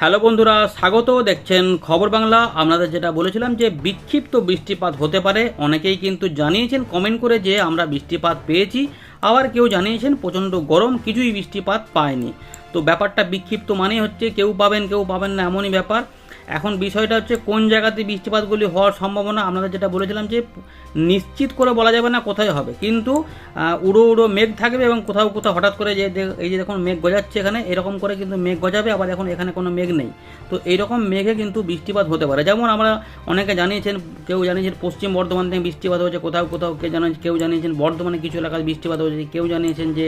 Hello বন্ধুরা, স্বাগত। দেখছেন খবর বাংলা। আপনাদের যেটা বলেছিলাম যে বিক্ষিপ্ত বৃষ্টিপাত হতে পারে, অনেকেই কিন্তু জানিয়েছেন কমেন্ট করে যে আমরা বৃষ্টিপাত পেয়েছি, আবার কেউ জানিয়েছেন প্রচণ্ড গরম, কিছুই বৃষ্টিপাত পায়নি। তো ব্যাপারটা বিক্ষিপ্ত মানে হচ্ছে কেউ পাবেন কেউ পাবেন না, এমনই ব্যাপার। এখন বিষয়টা হচ্ছে কোন জায়গাতে বৃষ্টিপাতগুলি হওয়ার সম্ভাবনা। আপনাদের যেটা বলেছিলাম যে নিশ্চিত করে বলা যাবে না কোথায় হবে, কিন্তু উড়ো উড়ো মেঘ থাকবে এবং কোথাও কোথাও হঠাৎ করে যে এই যে দেখুন মেঘ গজাচ্ছে এখানে, এরকম করে কিন্তু মেঘ গজাবে, আবার এখন এখানে কোনো মেঘ নেই। তো এইরকম মেঘে কিন্তু বৃষ্টিপাত হতে পারে। যেমন আমরা অনেকে জানিয়েছেন, কেউ জানিয়েছেন পশ্চিম বর্ধমান থেকে বৃষ্টিপাত হয়েছে, কোথাও কোথাও কেউ জানিয়েছেন বর্ধমানে কিছু এলাকায় বৃষ্টিপাত হয়েছে, কেউ জানিয়েছেন যে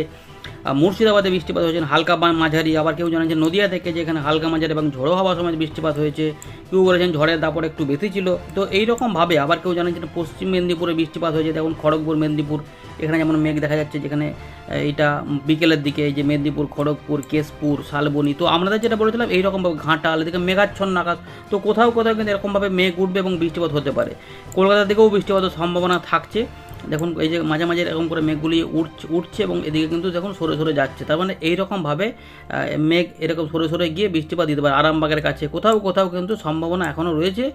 মুর্শিদাবাদে বৃষ্টিপাত হয়েছে হালকা মাঝারি, আবার কেউ জানিয়েছেন নদিয়া থেকে যে এখানে হালকা মাঝারি এবং ঝোড়ো হওয়ার সময় বৃষ্টিপাত হয়েছে, কেউ বলেছেন ঝড়ের দাপট একটু বেশি ছিল। তো এইরকমভাবে আবার কেউ জানিয়েছেন পশ্চিম মেদিনীপুরে বৃষ্টিপাত হয়েছে, দেখুন খড়গপুর মেদিনীপুর এখানে যেমন মেঘ দেখা যাচ্ছে, যেখানে এইটা বিকেলের দিকে এই যে মেদিনীপুর, খড়গপুর, কেশপুর, শালবনী। তো আমাদের যেটা বলেছিলাম এইরকমভাবে ঘাটাল এদিকে মেঘাচ্ছন্ন আকাশ, তো কোথাও কোথাও কিন্তু এরকমভাবে মেঘ উঠবে এবং বৃষ্টিপাত হতে পারে। কলকাতার দিকেও বৃষ্টিপাতের সম্ভাবনা থাকছে। দেখুন এই যে মাঝে মাঝে এরকম করে মেঘগুলি উঠছে এবং এদিকে কিন্তু দেখুন সরে সরে যাচ্ছে। তার মানে এইরকমভাবে মেঘ এরকম সরে সরে গিয়ে বৃষ্টিপাত দিতে পারে আরামবাগের কাছে, কোথাও কোথাও কিন্তু সম্ভাবনা এখনও রয়েছে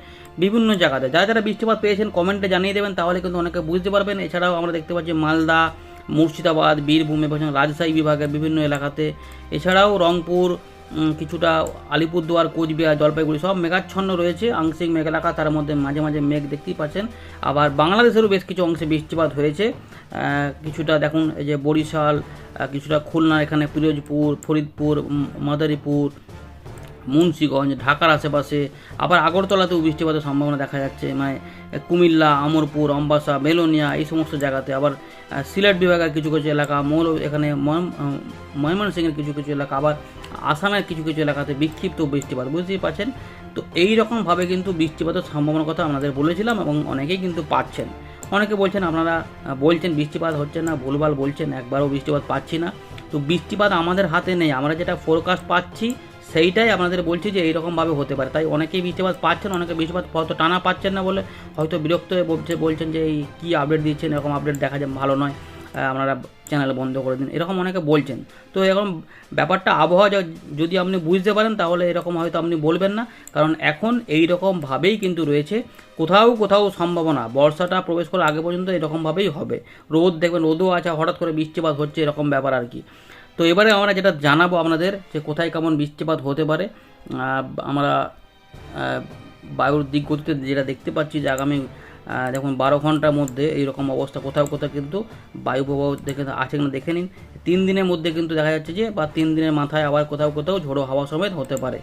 বিভিন্ন জায়গাতে। যারা যারা বৃষ্টিপাত পেয়েছেন কমেন্টে জানিয়ে দেবেন, তাহলে কিন্তু অনেকে বুঝতে পারবেন। এছাড়াও আমরা দেখতে পাচ্ছি মালদা, মুর্শিদাবাদ, বীরভূম এবং রাজশাহী বিভাগের বিভিন্ন এলাকাতে, এছাড়াও রংপুর, কিছুটা আলিপুরদুয়ার, কোচবিহার, জলপাইগুড়ি সব মেঘাচ্ছন্ন রয়েছে, আংশিক মেঘ এলাকা, তার মধ্যে মাঝে মাঝে মেঘ দেখতেই পাচ্ছেন। আবার বাংলাদেশেরও বেশ কিছু অংশে বৃষ্টিপাত হয়েছে, কিছুটা দেখুন এই যে বরিশাল, কিছুটা খুলনা, এখানে পিরোজপুর, ফরিদপুর, মাদারীপুর, মুন্সিগঞ্জ, ঢাকার আশেপাশে, আবার আগরতলাতেও বৃষ্টিপাতের সম্ভাবনা দেখা যাচ্ছে, মানে কুমিল্লা, আমরপুর, অম্বাসা, বেলোনিয়া এই সমস্ত জায়গাতে। আবার সিলেট বিভাগের কিছু কিছু এলাকা, এখানে ময়মনসিংহের কিছু কিছু এলাকা, আবার আসামের কিছু কিছু এলাকাতে বিক্ষিপ্ত বৃষ্টিপাত, বুঝতেই পারছেন। তো এই রকমভাবে কিন্তু বৃষ্টিপাতের সম্ভাবনার কথা আপনাদের বলেছিলাম এবং অনেকেই কিন্তু পাচ্ছেন। অনেকে বলছেন আপনারা বলছেন বৃষ্টিপাত হচ্ছে না, ভুলভাল বলছেন, একবারও বৃষ্টিপাত পাচ্ছি না। তো বৃষ্টিপাত আমাদের হাতে নেই, আমরা যেটা ফোরকাস্ট পাচ্ছি সেইটাই আপনাদের বলছি যে এইরকমভাবে হতে পারে। তাই অনেকেই বৃষ্টিপাত পাচ্ছেন, অনেকে বৃষ্টিপাত হয়তো টানা পাচ্ছেন না বলে হয়তো বিরক্ত হয়ে বলছেন যে এই কী আপডেট দিচ্ছেন, এরকম আপডেট দেখা যায় ভালো নয়, আপনারা চ্যানেল বন্ধ করে দিন, এরকম অনেকে বলছেন। তো এরকম ব্যাপারটা আবহাওয়া যদি আপনি বুঝতে পারেন তাহলে এরকম হয়তো আপনি বলবেন না, কারণ এখন এই রকমভাবেই কিন্তু রয়েছে। কোথাও কোথাও সম্ভাবনা বর্ষাটা প্রবেশ করার আগে পর্যন্ত এরকমভাবেই হবে। রোদ দেখবেন, রোদও আছে, হঠাৎ করে বৃষ্টিপাত হচ্ছে, এরকম ব্যাপার আর কি। তো এবারে আমরা যেটা জানাবো আপনাদের যে কোথায় কেমন বৃষ্টিপাত হতে পারে, আমরা বায়ুর দিক গতিতে যেটা দেখতে পাচ্ছি যে আগামী দেখুন 12 ঘন্টার মধ্যে এইরকম অবস্থা, কোথাও কোথাও কিন্তু বায়ু প্রবাহ দেখে আছে কিনা দেখে নিন। 3 দিনের মধ্যে কিন্তু দেখা যাচ্ছে যে, বা 3 দিনের মাথায় আবার কোথাও কোথাও ঝোড়ো হাওয়া সমেত হতে পারে,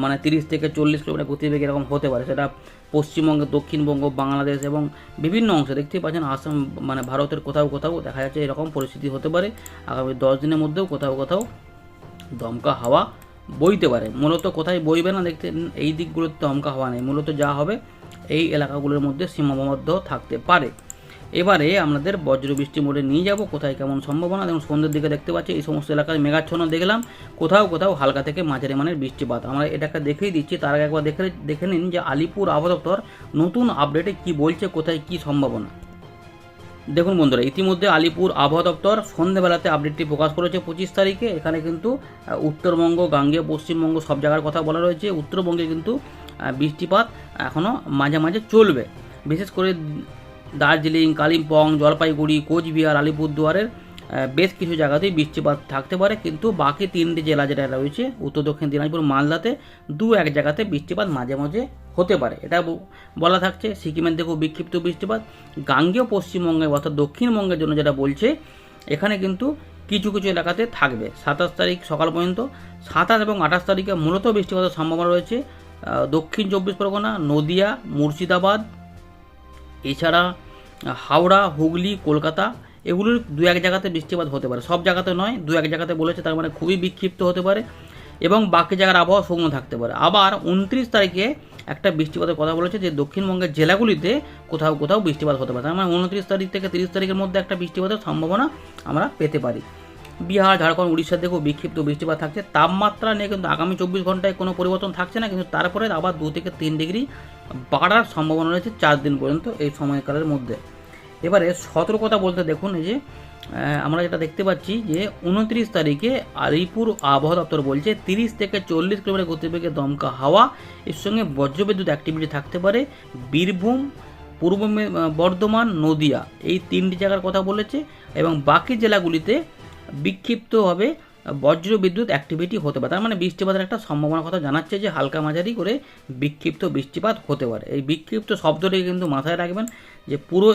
মানে 30 থেকে 40 কিলোমিটার গতিবেগে এরকম হতে পারে। সেটা পশ্চিমবঙ্গ, দক্ষিণবঙ্গ, বাংলাদেশ এবং বিভিন্ন অংশে দেখতেই পাচ্ছেন, আসাম, মানে ভারতের কোথাও কোথাও দেখা যাচ্ছে এরকম পরিস্থিতি হতে পারে। আগামী 10 দিনের মধ্যেও কোথাও কোথাও দমকা হাওয়া বইতে পারে। মূলত কোথায় বইবে না দেখতে, এই দিকগুলোতে দমকা হাওয়া নেই, মূলত যা হবে এই এলাকাগুলোর মধ্যে সীমাবদ্ধ থাকতে পারে। এবারে আপনাদের বজ্রবৃষ্টি মোড়ে নিয়ে যাব, কোথায় কেমন সম্ভাবনা। যেমন সন্ধ্যের দিকে দেখতে পাচ্ছি এই সমস্ত এলাকায় মেঘাচ্ছন্ন দেখলাম, কোথাও কোথাও হালকা থেকে মাঝারি মানের বৃষ্টিপাত। আমরা এটাকে দেখেই দিচ্ছি, তার আগে একবার দেখে নিন যে আলিপুর আবহাওয়া দপ্তর নতুন আপডেটে কি বলছে, কোথায় কি সম্ভাবনা। দেখুন বন্ধুরা, ইতিমধ্যে আলিপুর আবহাওয়া দপ্তর সন্ধ্যেবেলাতে আপডেটটি প্রকাশ করেছে 25 তারিখে। এখানে কিন্তু উত্তরবঙ্গ, গাঙ্গেয় পশ্চিমবঙ্গ সব জায়গার কথা বলা রয়েছে। উত্তরবঙ্গে কিন্তু বৃষ্টিপাত এখনও মাঝে মাঝে চলবে, বিশেষ করে দার্জিলিং, কালিম্পং, জলপাইগুড়ি, কোচবিহার, আলিপুরদুয়ারের বেশ কিছু জায়গাতেই বৃষ্টিপাত থাকতে পারে। কিন্তু বাকি 3টি জেলা যেটা রয়েছে, উত্তর দক্ষিণ দিনাজপুর, মালদাতে 2-1 জায়গাতে বৃষ্টিপাত মাঝে মাঝে হতে পারে, এটা বলা থাকছে। সিকিমের দিকেও বিক্ষিপ্ত বৃষ্টিপাত। গাঙ্গেয় পশ্চিমবঙ্গে অর্থাৎ দক্ষিণবঙ্গের জন্য যেটা বলছে, এখানে কিন্তু কিছু কিছু এলাকাতে থাকবে 27 তারিখ সকাল পর্যন্ত। 27 এবং 28 তারিখে মূলত বৃষ্টিপাতের সম্ভাবনা রয়েছে দক্ষিণ 24 পরগনা, নদিয়া, মুর্শিদাবাদ, এছাড়া হাওড়া, হুগলি, কলকাতা, এগুলোর 2-1 জায়গাতে বৃষ্টিপাত হতে পারে। সব জায়গাতে নয়, 2-1 জায়গাতে বলেছে, তার মানে খুবই বিক্ষিপ্ত হতে পারে এবং বাকি জায়গার আবহাওয়া শুকনো থাকতে পারে। আবার 29 তারিখে একটা বৃষ্টিপাতের কথা বলেছে যে দক্ষিণবঙ্গের জেলাগুলিতে কোথাও কোথাও বৃষ্টিপাত হতে পারে। তার মানে 29 তারিখ থেকে 30 তারিখের মধ্যে একটা বৃষ্টিপাতের সম্ভাবনা আমরা পেতে পারি। বিহার, ঝাড়খণ্ড, উড়িষ্যার দিকেও বিক্ষিপ্ত বৃষ্টিপাত থাকছে। তাপমাত্রা নিয়ে কিন্তু আগামী 24 ঘন্টায় কোনো পরিবর্তন থাকছে না, কিন্তু তারপরে আবার 2 থেকে 3 ডিগ্রি বাড়ার সম্ভাবনা রয়েছে 4 দিন পর্যন্ত এই সময়কালের মধ্যে। এবারে সতর্কতা বলতে দেখুন, এই যে আমরা যেটা দেখতে পাচ্ছি যে 29 তারিখে আলিপুর আবহাওয়া দপ্তর বলছে 30 থেকে 40 কিলোমিটার গতিবেগে দমকা হাওয়া, এর সঙ্গে বজ্রবিদ্যুৎ অ্যাক্টিভিটি থাকতে পারে বীরভূম, পূর্ব বর্ধমান, নদিয়া, এই 3টি জায়গার কথা বলেছে। এবং বাকি জেলাগুলিতে বিক্ষিপ্তভাবে বজ্রবিদ্যুৎ অ্যাক্টিভিটি হতে পারে। তার মানে বৃষ্টিপাতের একটা সম্ভাবনার কথা জানাচ্ছে যে হালকা মাঝারি করে বিক্ষিপ্ত বৃষ্টিপাত হতে পারে। এই বিক্ষিপ্ত শব্দটি কিন্তু মাথায় রাখবেন যে পুরো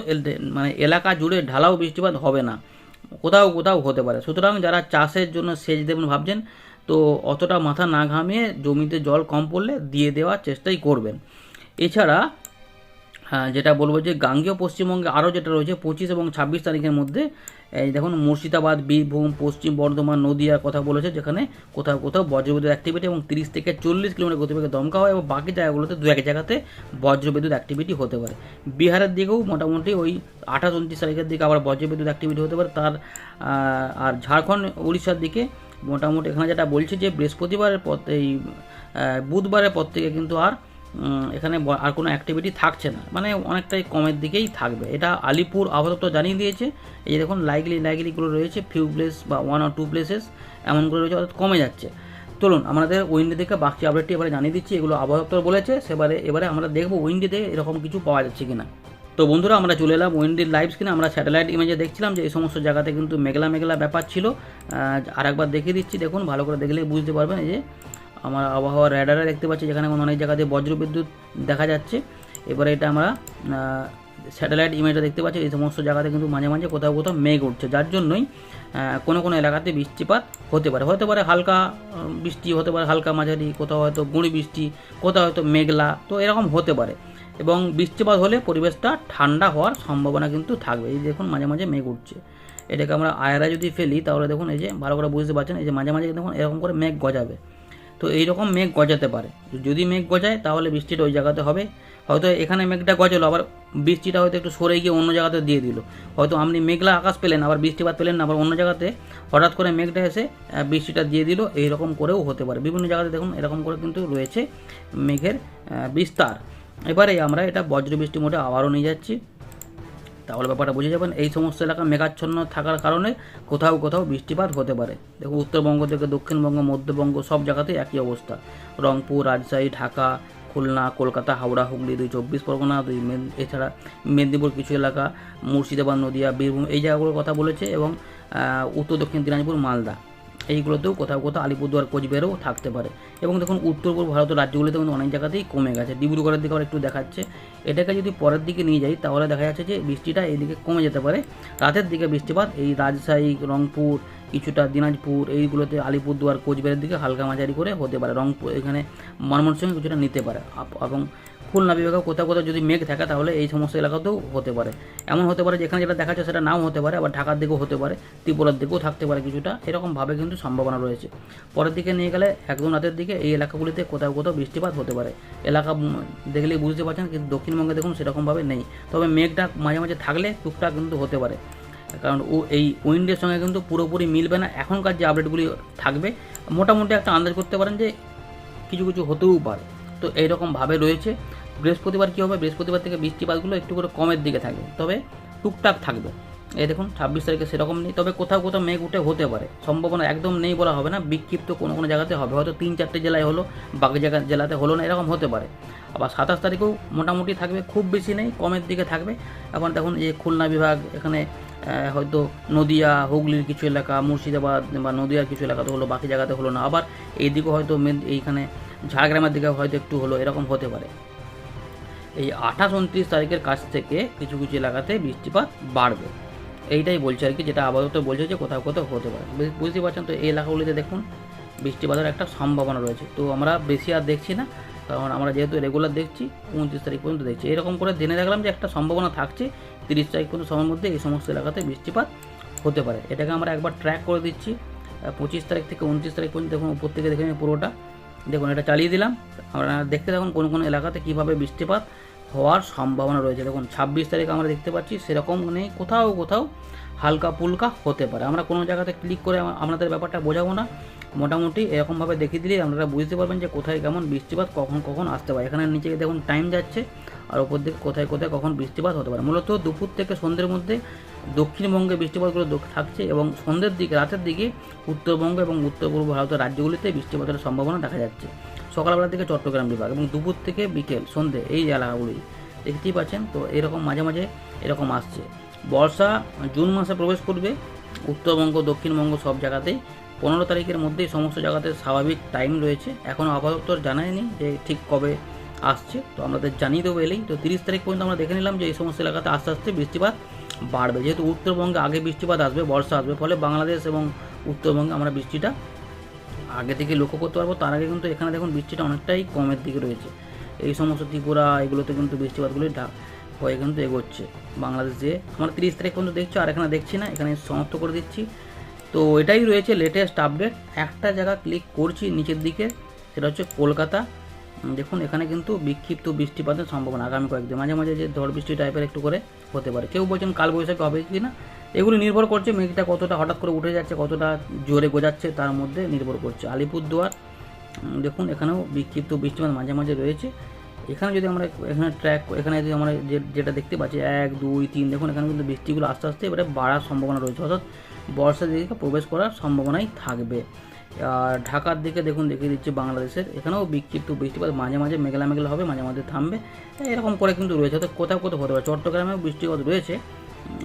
মানে এলাকা জুড়ে ঢালাও বৃষ্টিপাত হবে না, কোথাও কোথাও হতে পারে। সুতরাং যারা চাষের জন্য সেচ দেবেন ভাবছেন, তো অতটা মাথা না ঘামিয়ে জমিতে জল কম পড়লে দিয়ে দেওয়ার চেষ্টাই করবেন। এছাড়া যেটা বলবো যে গাঙ্গেয় পশ্চিমবঙ্গে আরও যেটা রয়েছে 25 এবং 26 তারিখের মধ্যে, এই দেখুন মুর্শিদাবাদ, বীরভূম, পশ্চিম বর্ধমান, নদিয়ার কথা বলেছে, যেখানে কোথাও কোথাও বজ্রবিদ্যুৎ অ্যাক্টিভিটি এবং 30 থেকে 40 কিলোমিটার গতিবেগে দমকা হয়, এবং বাকি জায়গাগুলোতে 2-1 জায়গাতে বজ্রবিদ্যুৎ অ্যাক্টিভিটি হতে পারে। বিহারের দিকেও মোটামুটি ওই 28-29 তারিখের দিকে আবার বজ্রবিদ্যুৎ অ্যাক্টিভিটি হতে পারে। আর ঝাড়খণ্ড, উড়িষ্যার দিকে মোটামুটি এখানে যেটা বলছে যে বৃহস্পতিবারের পর, এই বুধবারের পর থেকে কিন্তু আর এখানে আর কোনো অ্যাক্টিভিটি থাকছে না, মানে অনেকটাই কমের দিকেই থাকবে। এটা আলিপুর আবহাওয়া দপ্তর জানিয়ে দিয়েছে। এই যে দেখুন লাইকলিগুলো রয়েছে, ফিউ প্লেস বা 1 or 2 প্লেসেস এমন করে রয়েছে, অর্থাৎ কমে যাচ্ছে। চলুন আমাদের উইন্ডি থেকে বাকি আপডেটটি এবারে জানিয়ে দিচ্ছি। এগুলো আবহাওয়া দপ্তর বলেছে, এবারে আমরা দেখবো উইন্ডিতে এরকম কিছু পাওয়া যাচ্ছে কিনা। তো বন্ধুরা, আমরা চলে এলাম উইন্ডির লাইভ স্ক্রিনে। আমরা স্যাটেলাইট ইমেজে দেখছিলাম যে এই সমস্ত জায়গাতে কিন্তু মেঘলা মেঘলা ব্যাপার ছিল। আর একবার দেখিয়ে দিচ্ছি, দেখুন ভালো করে দেখলে বুঝতে পারবেন। এই যে আমরা আবহাওয়ার র্যাডারে দেখতে পাচ্ছি, যেখানে অনেক জায়গাতে বজ্রবিদ্যুৎ দেখা যাচ্ছে। এবারে এটা আমরা স্যাটেলাইট ইমেজটা দেখতে পাচ্ছি, এই সমস্ত জায়গাতে কিন্তু মাঝে মাঝে কোথাও কোথাও মেঘ উঠছে, যার জন্যই কোনো কোনো এলাকাতে বৃষ্টিপাত হতে পারে হালকা বৃষ্টি, হতে পারে হালকা মাঝারি, কোথাও হয়তো গুঁড়ি বৃষ্টি, কোথাও হয়তো মেঘলা, তো এরকম হতে পারে। এবং বৃষ্টিপাত হলে পরিবেশটা ঠান্ডা হওয়ার সম্ভাবনা কিন্তু থাকবে। এই দেখুন মাঝে মাঝে মেঘ উঠছে, এটাকে আমরা আয়রা যদি ফেলি তাহলে দেখুন এই যে ভালো করে বুঝতে পারছেন, এই যে মাঝে মাঝে দেখুন এরকম করে মেঘ গজাবে। তো এইরকম মেঘ গজাতে পারে, যদি মেঘ গজায় তাহলে বৃষ্টিটা ওই জায়গাতে হবে। হয়তো এখানে মেঘটা গজালো, আবার বৃষ্টিটা হয়তো একটু সরে গিয়ে অন্য জায়গাতে দিয়ে দিল। হয়তো আপনি মেঘলা আকাশ পেলেন, আবার বৃষ্টিপাত পেলেন না, আবার অন্য জায়গাতে হঠাৎ করে মেঘটা এসে বৃষ্টিটা দিয়ে দিল, এইরকম করেও হতে পারে। বিভিন্ন জায়গাতে দেখুন এরকম করে কিন্তু রয়েছে মেঘের বিস্তার। এবারে আমরা এটা বজ্রবৃষ্টি মোডে আবারও নিয়ে যাচ্ছি, তাহলে ব্যাপারটা বুঝে যাবেন। এই সমস্ত এলাকা মেঘাচ্ছন্ন থাকার কারণে কোথাও কোথাও বৃষ্টিপাত হতে পারে। দেখুন উত্তরবঙ্গ থেকে দক্ষিণবঙ্গ, মধ্যবঙ্গ সব জায়গাতেই একই অবস্থা। রংপুর, রাজশাহী, ঢাকা, খুলনা, কলকাতা, হাওড়া, হুগলি, 2 24 পরগনা, এছাড়া মেদিনীপুর কিছু এলাকা, মুর্শিদাবাদ, নদিয়া, বীরভূম, এই জায়গাগুলোর কথা বলেছে। এবং উত্তর দক্ষিণ দিনাজপুর, মালদা, এইগুলোতেও কোথাও কোথাও আলিপুরদুয়ার, কোচবিহারেও থাকতে পারে। এবং দেখুন উত্তর পূর্ব ভারতের রাজ্যগুলিতে কিন্তু অনেক জায়গাতেই কমে গেছে। ডিব্রুগড়ের দিকে আবার একটু দেখাচ্ছে। এটাকে যদি পরের দিকে নিয়ে যাই তাহলে দেখা যাচ্ছে যে বৃষ্টিটা এইদিকে কমে যেতে পারে। রাতের দিকে বৃষ্টিপাত এই রাজশাহী, রংপুর, কিছুটা দিনাজপুর, এইগুলোতে আলিপুরদুয়ার, কোচবিহারের দিকে হালকা মাঝারি করে হতে পারে। রংপুর এখানে ময়মনসিংহ কিছুটা নিতে পারে। এবং খুলনা বিভাগে কোথাও কোথাও যদি মেঘ থাকে তাহলে এই সমস্ত এলাকাতেও হতে পারে। এমন হতে পারে যেখানে যেটা দেখা যাচ্ছে সেটা নাও হতে পারে, আবার ঢাকার দিকেও হতে পারে, ত্রিপুরার দিকেও থাকতে পারে কিছুটা, এরকমভাবে কিন্তু সম্ভাবনা রয়েছে। পরের দিকে নিয়ে গেলে একদম রাতের দিকে এই এলাকাগুলিতে কোথাও কোথাও বৃষ্টিপাত হতে পারে। এলাকা দেখলেই বুঝতে পারছেন, কিন্তু দক্ষিণবঙ্গে দেখুন সেরকমভাবে নেই। তবে মেঘটা মাঝে মাঝে থাকলে টুকটাক কিন্তু হতে পারে, কারণ এই উইন্ডের সঙ্গে কিন্তু পুরোপুরি মিলবে না। এখনকার যে আপডেটগুলি থাকবে মোটামুটি একটা আন্দাজ করতে পারেন যে কিছু কিছু হতেও পারে। তো এইরকমভাবে রয়েছে। বৃহস্পতিবার কী হবে, বৃহস্পতিবার থেকে বৃষ্টিপাতগুলো একটু করে কমের দিকে থাকবে, তবে টুকটাক থাকবে। এই দেখুন 26 তারিখে সেরকম নেই, তবে কোথাও কোথাও মেঘ উঠে হতে পারে, সম্ভাবনা একদম নেই বলা হবে না। বিক্ষিপ্ত কোনো কোনো জায়গাতে হবে, হয়তো 3-4টে জেলায় হলো, বাকি জেলাতে হলো না, এরকম হতে পারে। আবার 27 তারিখেও মোটামুটি থাকবে, খুব বেশি নেই, কমের দিকে থাকবে। এখন দেখুন এই খুলনা বিভাগ, এখানে হয়তো নদিয়া, হুগলির কিছু এলাকা, মুর্শিদাবাদ বা নদিয়ার কিছু এলাকাতে হলো, বাকি জায়গাতে হলো না। আবার এইদিকেও হয়তো এইখানে ঝাড়গ্রামের দিকে হয়তো একটু হলো, এরকম হতে পারে। এই 28-29 তারিখের কাছ থেকে কিছু কিছু এলাকাতে বৃষ্টিপাত বাড়বে, এইটাই বলছে আর কি, যেটা আপাতত বলছে যে কোথাও কোথাও হতে পারে। বুঝতে পারছেন? তো এই এলাকাগুলিতে দেখুন বৃষ্টিপাতের একটা সম্ভাবনা রয়েছে। তো আমরা বেশি আর দেখছি না, কারণ আমরা যেহেতু রেগুলার দেখছি 29 তারিখ পর্যন্ত দেখছি। এরকম করে জেনে রাখলাম যে একটা সম্ভাবনা থাকছে 30 তারিখ পর্যন্ত সময়ের মধ্যে এই সমস্ত এলাকাতে বৃষ্টিপাত হতে পারে। এটাকে আমরা একবার ট্র্যাক করে দিচ্ছি 25 তারিখ থেকে 29 তারিখ পর্যন্ত। দেখুন উপর থেকে দেখে নিই পুরোটা, দেখুন এটা চালিয়ে দিলাম, আমরা দেখতে থাকুন কোন কোন এলাকাতে কীভাবে বৃষ্টিপাত হওয়ার সম্ভাবনা রয়েছে। দেখুন 26 তারিখ আমরা দেখতে পাচ্ছি সেরকম নেই, কোথাও কোথাও হালকা পুলকা হতে পারে। আমরা কোনো জায়গাতে ক্লিক করে আপনাদের ব্যাপারটা বোঝাবো না, মোটামুটি এরকমভাবে দেখিয়ে দিলেই আপনারা বুঝতে পারবেন যে কোথায় কেমন বৃষ্টিপাত কখন কখন আসতে পারে। এখানে নিচে দেখুন টাইম যাচ্ছে, আর ওপর দিকে কোথায় কোথায় কখন বৃষ্টিপাত হতে পারে। মূলত দুপুর থেকে সন্ধ্যের মধ্যে দক্ষিণবঙ্গে বৃষ্টিপাতগুলো থাকছে, এবং সন্ধ্যের দিকে রাতের দিকে উত্তরবঙ্গ এবং উত্তর পূর্ব ভারতের রাজ্যগুলিতে বৃষ্টিপাতের সম্ভাবনা দেখা যাচ্ছে। সকালবেলা থেকে চট্টগ্রাম বিভাগ এবং দুপুর থেকে বিকেল সন্ধ্যে এই এলাকাগুলি দেখতেই পাচ্ছেন। তো এরকম মাঝে মাঝে এরকম আসছে। বর্ষা জুন মাসে প্রবেশ করবে উত্তরবঙ্গ দক্ষিণবঙ্গ সব জায়গাতেই। 15 তারিখের মধ্যেই সমস্ত জায়গাতে স্বাভাবিক টাইম রয়েছে। এখনও আপাতত জানায়নি যে ঠিক কবে আসছে, তো আমাদের জানিয়ে দেবো এলেই। তো 30 তারিখ পর্যন্ত আমরা দেখে নিলাম যে এই সমস্ত এলাকাতে আস্তে আস্তে বৃষ্টিপাত বাড়বে। যেহেতু উত্তরবঙ্গে আগে বৃষ্টিপাত আসবে, বর্ষা আসবে, ফলে বাংলাদেশ এবং উত্তরবঙ্গে আমরা বৃষ্টিটা আগে থেকে লক্ষ্য করতে পারবো। তার আগে কিন্তু এখানে দেখুন বৃষ্টিটা অনেকটাই কমের দিকে রয়েছে। এই সমস্ত ত্রিপুরা এগুলোতে কিন্তু বৃষ্টিপাতগুলি হয়ে কিন্তু এগোচ্ছে বাংলাদেশ দিয়ে। আমরা 30 তারিখ পর্যন্ত দেখছি, আর এখানে দেখছি না, এখানে সমাপ্ত করে দিচ্ছি। তো এটাই রয়েছে লেটেস্ট আপডেট। একটা জায়গা ক্লিক করছি নিচের দিকে, সেটা হচ্ছে কলকাতা। দেখুন এখানে কিন্তু বিক্ষিপ্ত বৃষ্টিপাতের সম্ভাবনা আগামী কয়েকদিন, মাঝে মাঝে যে ঝড় বৃষ্টি টাইপের একটু করে হতে পারে। কেউ বলছেন কালবৈশাখী হবে কি না, এগুলি নির্ভর করছে মেঘটা কতটা হঠাৎ করে উঠে যাচ্ছে, কতটা জোরে গোজাচ্ছে, তার মধ্যে নির্ভর করছে। আলিপুরদুয়ার দেখুন এখানেও বিক্ষিপ্ত বৃষ্টিপাত মাঝে মাঝে রয়েছে। এখানে যদি আমরা এখানে এখানে যদি আমরা যেটা দেখতে পাচ্ছি 1 2 3, দেখুন এখানে কিন্তু বৃষ্টিগুলো আস্তে আস্তে এবারে বাড়ার সম্ভাবনা রয়েছে, অর্থাৎ বর্ষার দিকে প্রবেশ করার সম্ভাবনাই থাকবে। আর ঢাকার দিকে দেখুন দেখিয়ে দিচ্ছি বাংলাদেশের, এখানেও বিক্ষিপ্ত বৃষ্টিপাত মাঝে মাঝে মেঘলা মেঘলা হবে, মাঝে মাঝে থামবে, এরকম করে কিন্তু রয়েছে। অর্থাৎ কোথাও কোথাও হতে পারে। চট্টগ্রামেও বৃষ্টিপাত রয়েছে,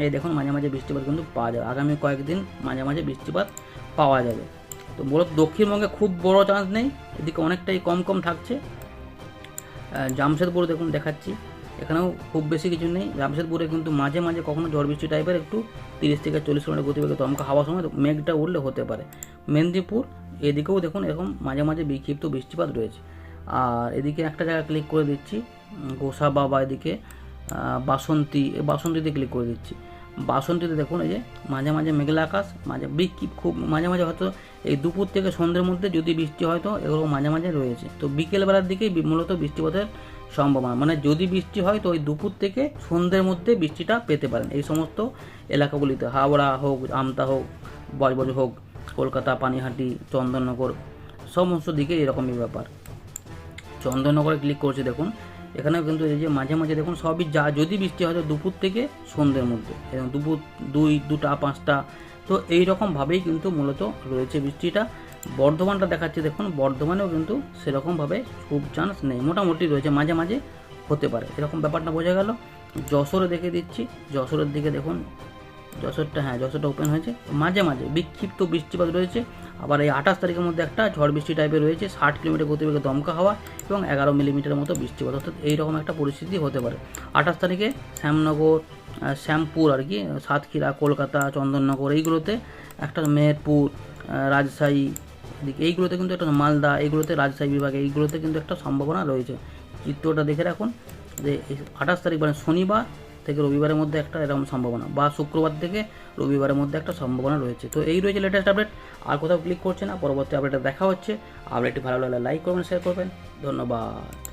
এই দেখুন মাঝে মাঝে বৃষ্টিপাত কিন্তু পাওয়া যাবে। আগামী কয়েকদিন মাঝে মাঝে বৃষ্টিপাত পাওয়া যাবে। তো মূলত দক্ষিণবঙ্গে খুব বড় চান্স নেই, এদিকে অনেকটাই কম কম থাকছে। জামশেদপুর দেখুন দেখাচ্ছি, এখানেও খুব বেশি কিছু নেই। জামশেদপুরে কিন্তু মাঝে মাঝে কখনো ঝড় বৃষ্টি টাইপের একটু 30 থেকে 40 কিলোমিটার গতিবেগে দমকা হাওয়ার সময় মেঘটা উঠলে হতে পারে। মেদিনীপুর এদিকেও দেখুন এরকম মাঝে মাঝে বিক্ষিপ্ত বৃষ্টিপাত রয়েছে। আর এদিকে একটা জায়গা ক্লিক করে দিচ্ছি, গোসাবা এদিকে বাসন্তীতে ক্লিক করে দিচ্ছি। বাসন্তীতে দেখুন এই যে মাঝে মাঝে মেঘলা আকাশ, মাঝে খুব মাঝে মাঝে হয়তো এই দুপুর থেকে সন্ধ্যের মধ্যে যদি বৃষ্টি হয় তো এগুলো মাঝে মাঝে রয়েছে। তো বিকেলবেলার দিকেই মূলত বৃষ্টিপাতের সম্ভাবনা, মানে যদি বৃষ্টি হয় তো ওই দুপুর থেকে সন্ধ্যের মধ্যে বৃষ্টিটা পেতে পারেন এই সমস্ত এলাকাগুলিতে। হাওড়া হোক, আমতা হোক, বজবজ হোক, কলকাতা, পানিহাটি, চন্দননগর সমস্ত দিকে এরকমই ব্যাপার। চন্দননগরে ক্লিক করছে দেখুন, এখানেও কিন্তু এই যে মাঝে মাঝে দেখুন সবই যদি বৃষ্টি হয় তো দুপুর থেকে সন্ধ্যের মধ্যে, এবং দুপুর 2টা 5টা, তো এইরকমভাবেই কিন্তু মূলত রয়েছে বৃষ্টিটা। বর্ধমানটা দেখাচ্ছে দেখুন, বর্ধমানেও কিন্তু সেরকমভাবে খুব চান্স নেই, মোটামুটি রয়েছে, মাঝে মাঝে হতে পারে, এরকম ব্যাপারটা বোঝা গেল। যশোরে দেখে দিচ্ছি, যশোরের দিকে দেখুন, যশোরটা যশোরটা ওপেন হয়েছে, মাঝে মাঝে বিক্ষিপ্ত বৃষ্টিপাত রয়েছে। আবার এই 28 তারিখের মধ্যে একটা ঝড় বৃষ্টি টাইপের রয়েছে, 60 কিলোমিটার গতিবেগে দমকা হাওয়া এবং 11 মিলিমিটারের মতো বৃষ্টিপাত, অর্থাৎ এইরকম একটা পরিস্থিতি হতে পারে। 28 তারিখে শ্যামনগর, শ্যামপুর আর কি, সাতক্ষীরা, কলকাতা, চন্দননগর এইগুলোতে একটা, মেহেরপুর, রাজশাহী এদিকে এইগুলোতে কিন্তু একটা, মালদা এইগুলোতে, রাজশাহী বিভাগে এইগুলোতে কিন্তু একটা সম্ভাবনা রয়েছে। চিত্রটা দেখে রাখুন যে 28 তারিখ মানে শনিবার থেকে রবিবারের মধ্যে একটা এরকম সম্ভাবনা, বা শুক্রবার থেকে রবিবারের মধ্যে একটা সম্ভাবনা রয়েছে। তো এই রয়েছে লেটেস্ট আপডেট, আর কোথাও ক্লিক করছে না। পরবর্তী আপডেটে দেখা হচ্ছে। আপডেটটি ভালো লাগলে লাইক করবেন, শেয়ার করবেন। ধন্যবাদ।